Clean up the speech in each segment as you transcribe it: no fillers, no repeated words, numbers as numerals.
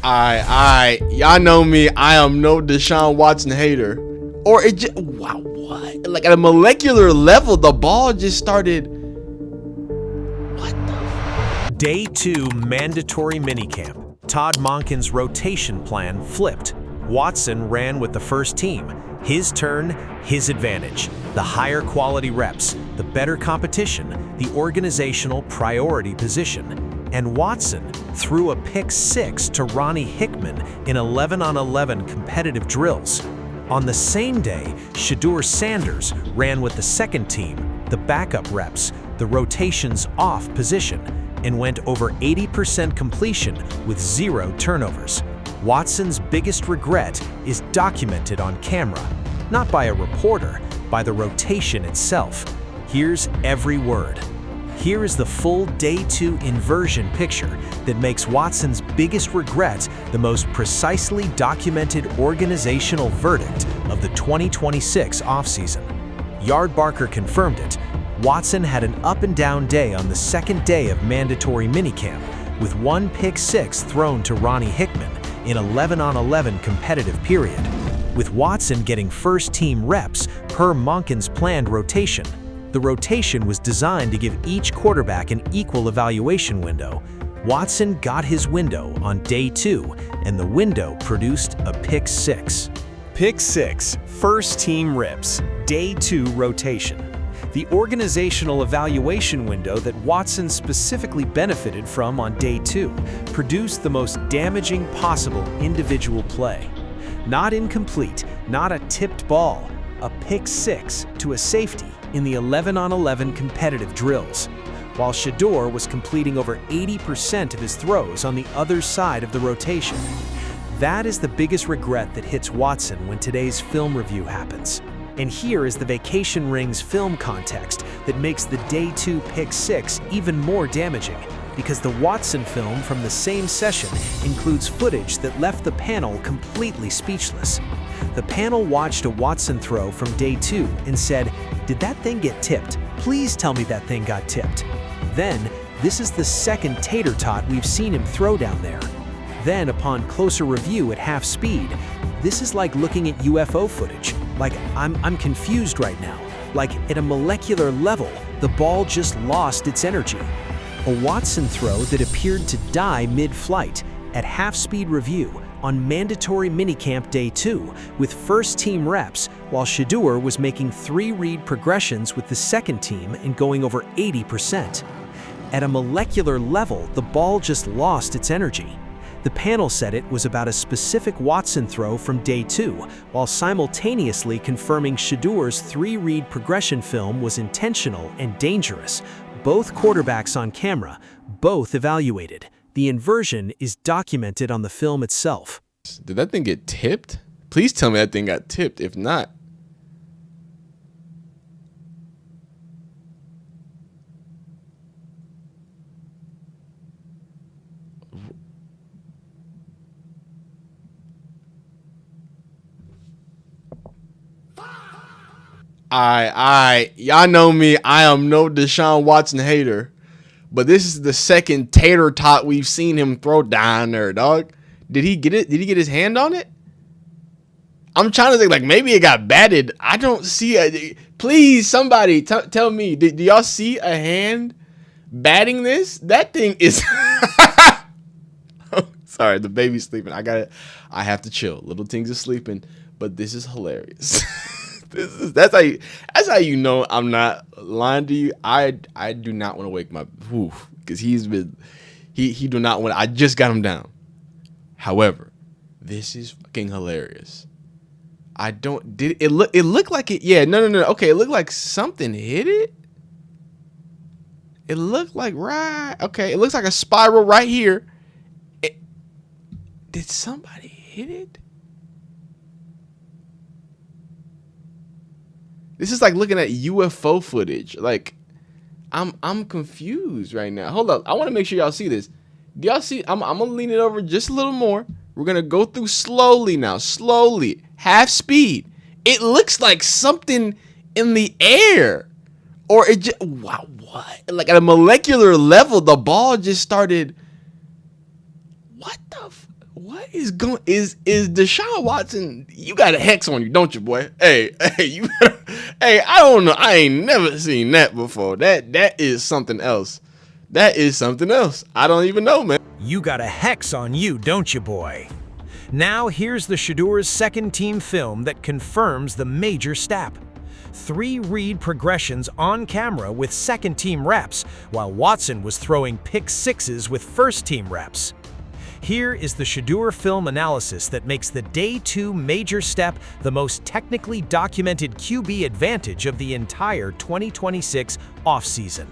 Y'all know me. I am no Deshaun Watson hater. Or it just, wow, what? Like at a molecular level, the ball just started. What the? Day 2 mandatory minicamp. Todd Monken's rotation plan flipped. Watson ran with the first team. His turn, his advantage. The higher quality reps, the better competition, the organizational priority position. And Watson threw a pick 6 to Ronnie Hickman in 11-on-11 competitive drills. On the same day, Shedeur Sanders ran with the second team, the backup reps, the rotations off position, and went over 80% completion with 0 turnovers. Watson's biggest regret is documented on camera, not by a reporter, by the rotation itself. Here's every word. Here is the full Day 2 inversion picture that makes Watson's biggest regret the most precisely documented organizational verdict of the 2026 offseason. Yardbarker confirmed it. Watson had an up-and-down day on the second day of mandatory minicamp, with 1 pick 6 thrown to Ronnie Hickman in 11-on-11 competitive period, with Watson getting first-team reps per Monken's planned rotation. The rotation was designed to give each quarterback an equal evaluation window. Watson got his window on Day 2, and the window produced a pick 6. Pick 6, first team reps, Day 2 rotation. The organizational evaluation window that Watson specifically benefited from on Day 2 produced the most damaging possible individual play. Not incomplete, not a tipped ball, a pick 6 to a safety in the 11-on-11 competitive drills, while Shedeur was completing over 80% of his throws on the other side of the rotation. That is the biggest regret that hits Watson when today's film review happens. And here is the Vacation Rings film context that makes the Day 2 pick 6 even more damaging, because the Watson film from the same session includes footage that left the panel completely speechless. The panel watched a Watson throw from Day 2 and said, "Did that thing get tipped? Please tell me that thing got tipped." Then, this is the second tater tot we've seen him throw down there. Then, upon closer review at half speed, this is like looking at UFO footage. Like, I'm confused right now. Like, at a molecular level, the ball just lost its energy. A Watson throw that appeared to die mid-flight at half-speed review on mandatory minicamp Day 2 with first-team reps, while Shedeur was making 3-read progressions with the second team and going over 80%. At a molecular level, the ball just lost its energy. The panel said it was about a specific Watson throw from Day 2, while simultaneously confirming Shedeur's 3-read progression film was intentional and dangerous. Both quarterbacks on camera, both evaluated. The inversion is documented on the film itself. Did that thing get tipped? Please tell me that thing got tipped. If not, y'all know me. I am no Deshaun Watson hater, but this is the second tater tot we've seen him throw down there, dog. Did he get it? Did he get his hand on it? I'm trying to think, like, maybe it got batted. I don't see a. Please, somebody tell me. Do y'all see a hand batting this? That thing is. Oh, sorry, the baby's sleeping. I have to chill. Little things are sleeping, but this is hilarious. That's how you know I'm not lying to you. I do not want to wake my because he do not want. I just got him down. However, this is fucking hilarious. It looked like it. Yeah, no. Okay, it looked like something hit it. It looked like okay, it looks like a spiral right here. Did somebody hit it? This is like looking at UFO footage. Like, I'm confused right now. Hold up. I want to make sure y'all see this. Do y'all see? I'm going to lean it over just a little more. We're going to go through slowly now. Slowly. Half speed. It looks like something in the air. Or it just, wow, what? Like at a molecular level, the ball just started. What the? what is going? Is Deshaun Watson? You got a hex on you, don't you, boy? Hey, you. Hey, I don't know. I ain't never seen that before. That is something else. That is something else. I don't even know, man. You got a hex on you, don't you, boy? Now here's the Shedeur's second team film that confirms the major step. 3 read progressions on camera with second team reps, while Watson was throwing pick sixes with first team reps. Here is the Shedeur film analysis that makes the Day 2 major step the most technically documented QB advantage of the entire 2026 offseason.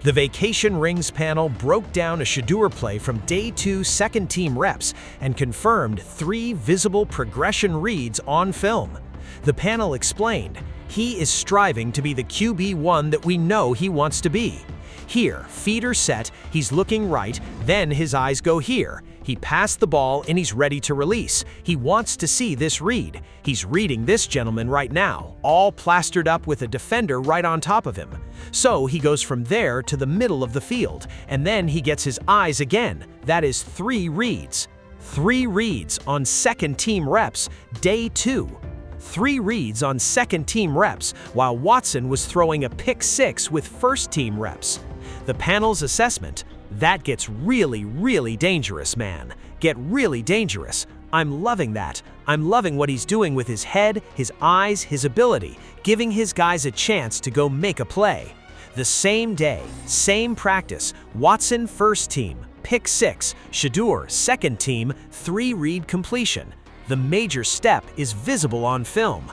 The Vacation Rings panel broke down a Shedeur play from Day 2 second team reps and confirmed 3 visible progression reads on film. The panel explained, he is striving to be the QB1 that we know he wants to be. Here, feet are set, he's looking right, then his eyes go here. He passed the ball and he's ready to release. He wants to see this read. He's reading this gentleman right now, all plastered up with a defender right on top of him. So he goes from there to the middle of the field, and then he gets his eyes again. That is 3 reads. 3 reads on second team reps, Day 2. 3 reads on second team reps, while Watson was throwing a pick 6 with first team reps. The panel's assessment, that gets really, really dangerous, man. Get really dangerous. I'm loving that. I'm loving what he's doing with his head, his eyes, his ability, giving his guys a chance to go make a play. The same day, same practice, Watson first team, pick 6, Shedeur second team, 3 read completion. The major step is visible on film.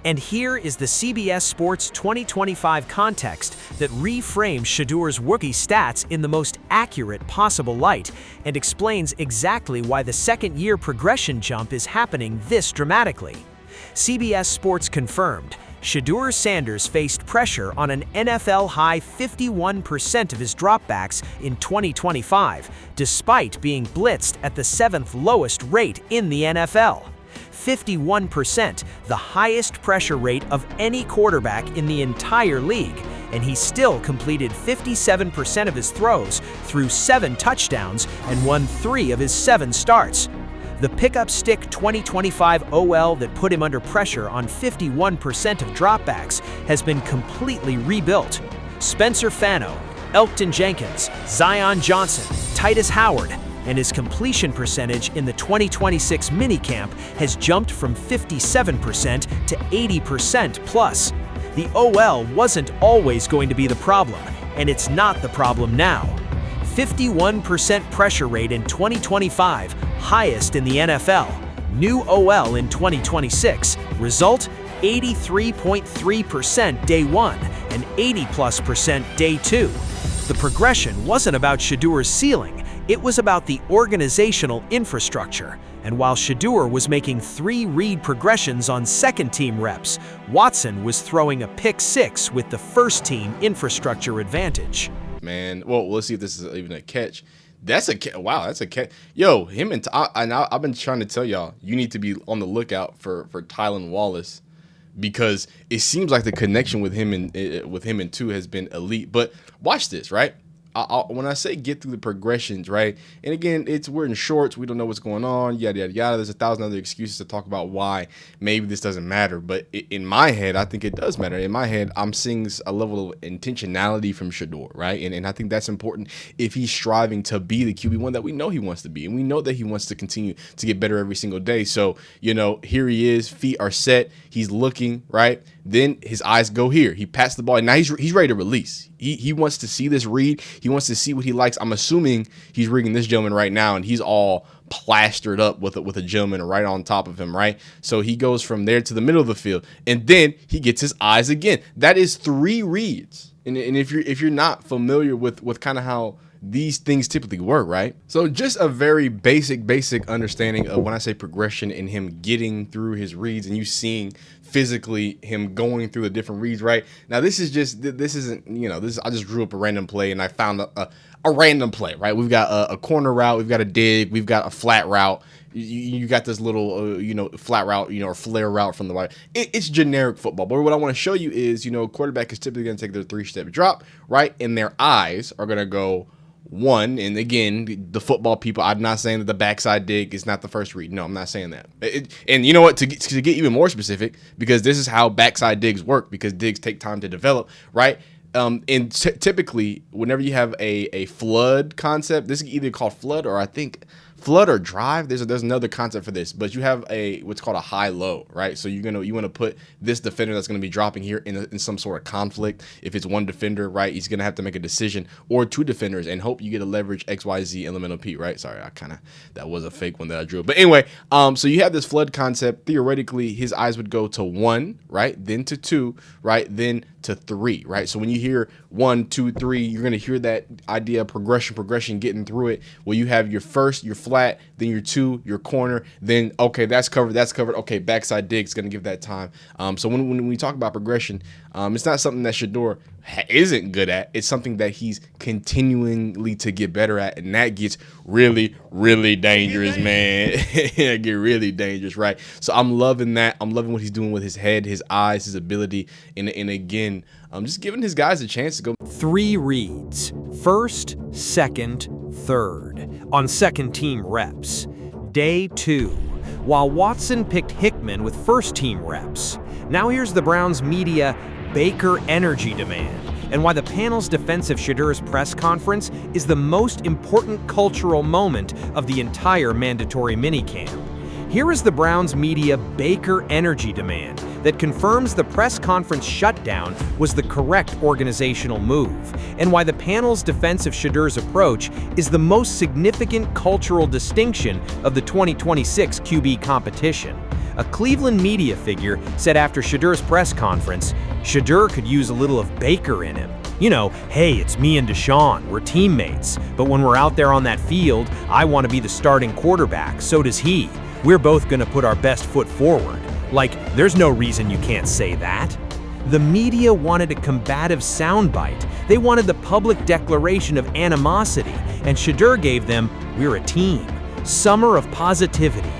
And here is the CBS Sports 2025 context that reframes Shedeur's rookie stats in the most accurate possible light and explains exactly why the second-year progression jump is happening this dramatically. CBS Sports confirmed, Shedeur Sanders faced pressure on an NFL-high 51% of his dropbacks in 2025, despite being blitzed at the 7th lowest rate in the NFL. 51%, the highest pressure rate of any quarterback in the entire league, and he still completed 57% of his throws, threw 7 touchdowns, and won 3 of his 7 starts. The pickup stick 2025 OL that put him under pressure on 51% of dropbacks has been completely rebuilt. Spencer Fano, Elkton Jenkins, Zion Johnson, Titus Howard, and his completion percentage in the 2026 minicamp has jumped from 57% to 80% plus. The OL wasn't always going to be the problem, and it's not the problem now. 51% pressure rate in 2025, highest in the NFL. New OL in 2026. Result, 83.3% day 1 and 80+% day 2. The progression wasn't about Shedeur's ceiling, it was about the organizational infrastructure. And while Shedeur was making 3 read progressions on second team reps, Watson was throwing a pick 6 with the first team infrastructure advantage. Man, well, let's see if this is even a catch. That's a catch. Wow, that's a catch. Yo, him and I've been trying to tell y'all, you need to be on the lookout for Tylan Wallace, because it seems like the connection with him and 2 has been elite. But watch this, right? When I say get through the progressions, right? And again, we're in shorts. We don't know what's going on. Yada, yada, yada. There's 1,000 other excuses to talk about why maybe this doesn't matter. But in my head, I think it does matter. In my head, I'm seeing a level of intentionality from Shedeur, right? And I think that's important if he's striving to be the QB1 that we know he wants to be. And we know that he wants to continue to get better every single day. So, here he is. Feet are set. He's looking, right? Then his eyes go here. He passed the ball, and now he's ready to release. He wants to see this read. He wants to see what he likes. I'm assuming he's reading this gentleman right now, and he's all plastered up with a gentleman right on top of him, right? So he goes from there to the middle of the field, and then he gets his eyes again. That is 3 reads. And if you're not familiar with kind of how these things typically work, right? So just a very basic understanding of when I say progression and him getting through his reads and you seeing physically him going through the different reads, right? Now this isn't, I just drew up a random play and I found a random play, right? We've got a corner route, we've got a dig, we've got a flat route. You got this little, flat route, or flare route from the wide. It's generic football. But what I want to show you is, quarterback is typically going to take their 3-step drop, right? And their eyes are going to go One, and again, the football people, I'm not saying that the backside dig is not the first read. No, I'm not saying that. And you know what? To get even more specific, because this is how backside digs work, because digs take time to develop, right? And typically, whenever you have a flood concept, this is either called flood or I think flood or drive. There's another concept for this, but you have what's called a high low, right? So you want to put this defender that's going to be dropping here in some sort of conflict. If it's one defender, right, he's going to have to make a decision, or two defenders, and hope you get a leverage XYZ elemental P, right? Sorry, that was a fake one that I drew. But anyway, so you have this flood concept. Theoretically, his eyes would go to 1, right, then to 2, right, then to 3, right? So when you hear 1, 2, 3, you're going to hear that idea of progression getting through it. Well, you have your first, your flat, then your 2, your corner, then, okay, that's covered. Okay, backside dig is going to give that time. So when we talk about progression, it's not something that Shedeur isn't good at. It's something that he's continually to get better at, and that gets really, really dangerous, man. It get really dangerous, right? So I'm loving that. I'm loving what he's doing with his head, his eyes, his ability, and again, just giving his guys a chance to go. 3 reads, first, second, third, on second team reps. Day 2, while Watson picked Hickman with first team reps. Now here's the Browns media Baker energy demand, and why the panel's defense of Shedeur's press conference is the most important cultural moment of the entire mandatory minicamp. Here is the Browns media Baker energy demand that confirms the press conference shutdown was the correct organizational move, and why the panel's defense of Shedeur's approach is the most significant cultural distinction of the 2026 QB competition. A Cleveland media figure said after Shedeur's press conference, Shedeur could use a little of Baker in him. You know, hey, it's me and Deshaun, we're teammates, but when we're out there on that field, I want to be the starting quarterback, so does he. We're both going to put our best foot forward. Like, there's no reason you can't say that. The media wanted a combative soundbite. They wanted the public declaration of animosity, and Shedeur gave them, we're a team. Summer of positivity.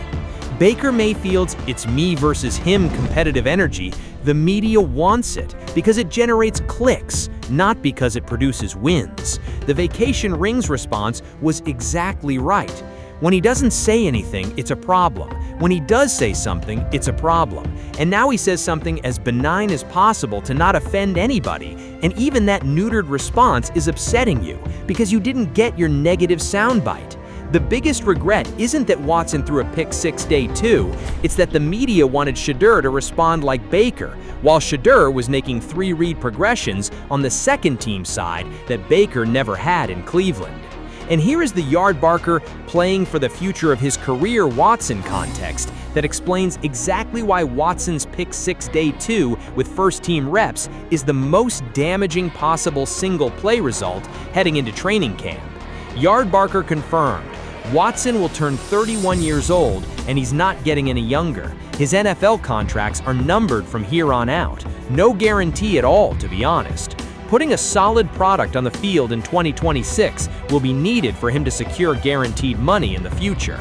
Baker Mayfield's it's me versus him competitive energy, the media wants it because it generates clicks, not because it produces wins. The vacation rings response was exactly right. When he doesn't say anything, it's a problem. When he does say something, it's a problem. And now he says something as benign as possible to not offend anybody, and even that neutered response is upsetting you because you didn't get your negative soundbite. The biggest regret isn't that Watson threw a pick 6 day 2, it's that the media wanted Shedeur to respond like Baker, while Shedeur was making 3 read progressions on the second team side that Baker never had in Cleveland. And here is the yard barker playing for the future of his career Watson context that explains exactly why Watson's pick 6 day 2 with first team reps is the most damaging possible single play result heading into training camp. Yard barker confirmed, Watson will turn 31 years old and he's not getting any younger. His NFL contracts are numbered from here on out. No guarantee at all, to be honest. Putting a solid product on the field in 2026 will be needed for him to secure guaranteed money in the future.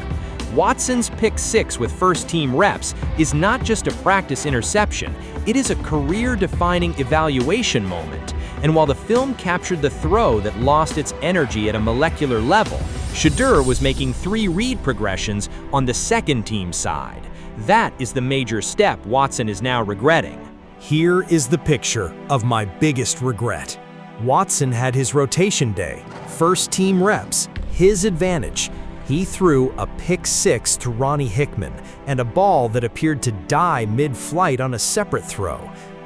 Watson's pick 6 with first team reps is not just a practice interception, it is a career-defining evaluation moment. And while the film captured the throw that lost its energy at a molecular level, Shedeur was making 3 read progressions on the second team side. That is the major step Watson is now regretting. Here is the picture of my biggest regret. Watson had his rotation day, first team reps, his advantage. He threw a pick 6 to Ronnie Hickman and a ball that appeared to die mid-flight on a separate throw,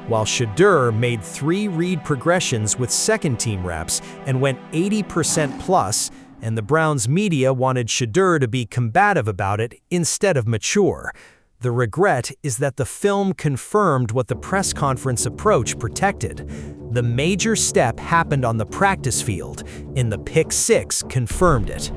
while Shedeur made 3 read progressions with second team reps and went 80% plus, and the Browns media wanted Shedeur to be combative about it instead of mature. The regret is that the film confirmed what the press conference approach protected. The major step happened on the practice field, and the pick 6 confirmed it.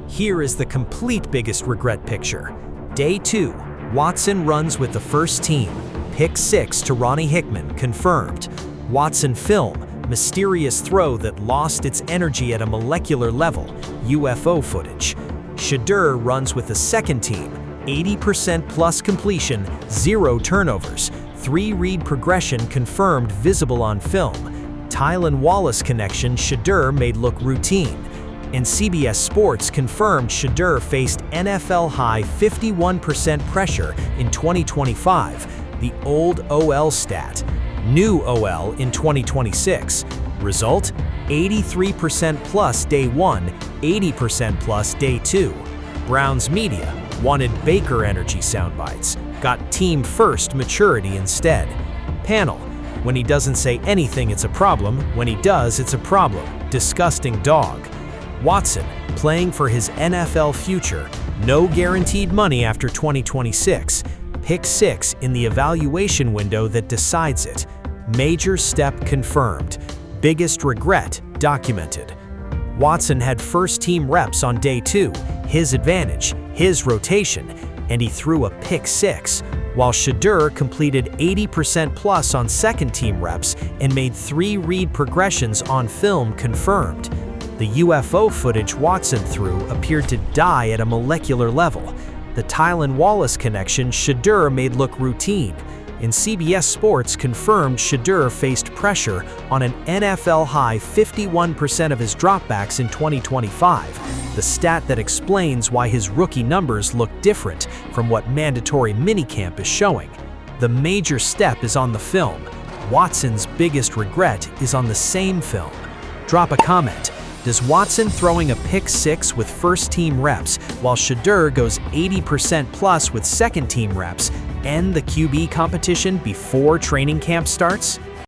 Here is the complete biggest regret picture. Day 2, Watson runs with the first team. Pick 6 to Ronnie Hickman confirmed. Watson film, mysterious throw that lost its energy at a molecular level, UFO footage. Shedeur runs with the second team, 80% plus completion, 0 turnovers, 3 read progression confirmed visible on film. Tylan Wallace connection Shedeur made look routine. And CBS Sports confirmed Shedeur faced NFL-high 51% pressure in 2025, the old OL stat. New OL in 2026. Result? 83% plus day 1, 80% plus day 2. Browns media wanted Baker energy soundbites, got team first maturity instead. Panel: when he doesn't say anything, it's a problem. When he does, it's a problem. Disgusting dog. Watson, playing for his NFL future. No guaranteed money after 2026. Pick 6 in the evaluation window that decides it. Major step confirmed. Biggest regret documented. Watson had first-team reps on day 2, his advantage, his rotation, and he threw a pick 6, while Shedeur completed 80% plus on second-team reps and made 3 read progressions on film confirmed. The UFO footage Watson threw appeared to die at a molecular level. The Tylan Wallace connection Shedeur made look routine. And CBS Sports confirmed Shedeur faced pressure on an NFL-high 51% of his dropbacks in 2025, the stat that explains why his rookie numbers look different from what mandatory minicamp is showing. The major step is on the film. Watson's biggest regret is on the same film. Drop a comment. Does Watson throwing a pick 6 with first-team reps while Shedeur goes 80% plus with second-team reps end the QB competition before training camp starts?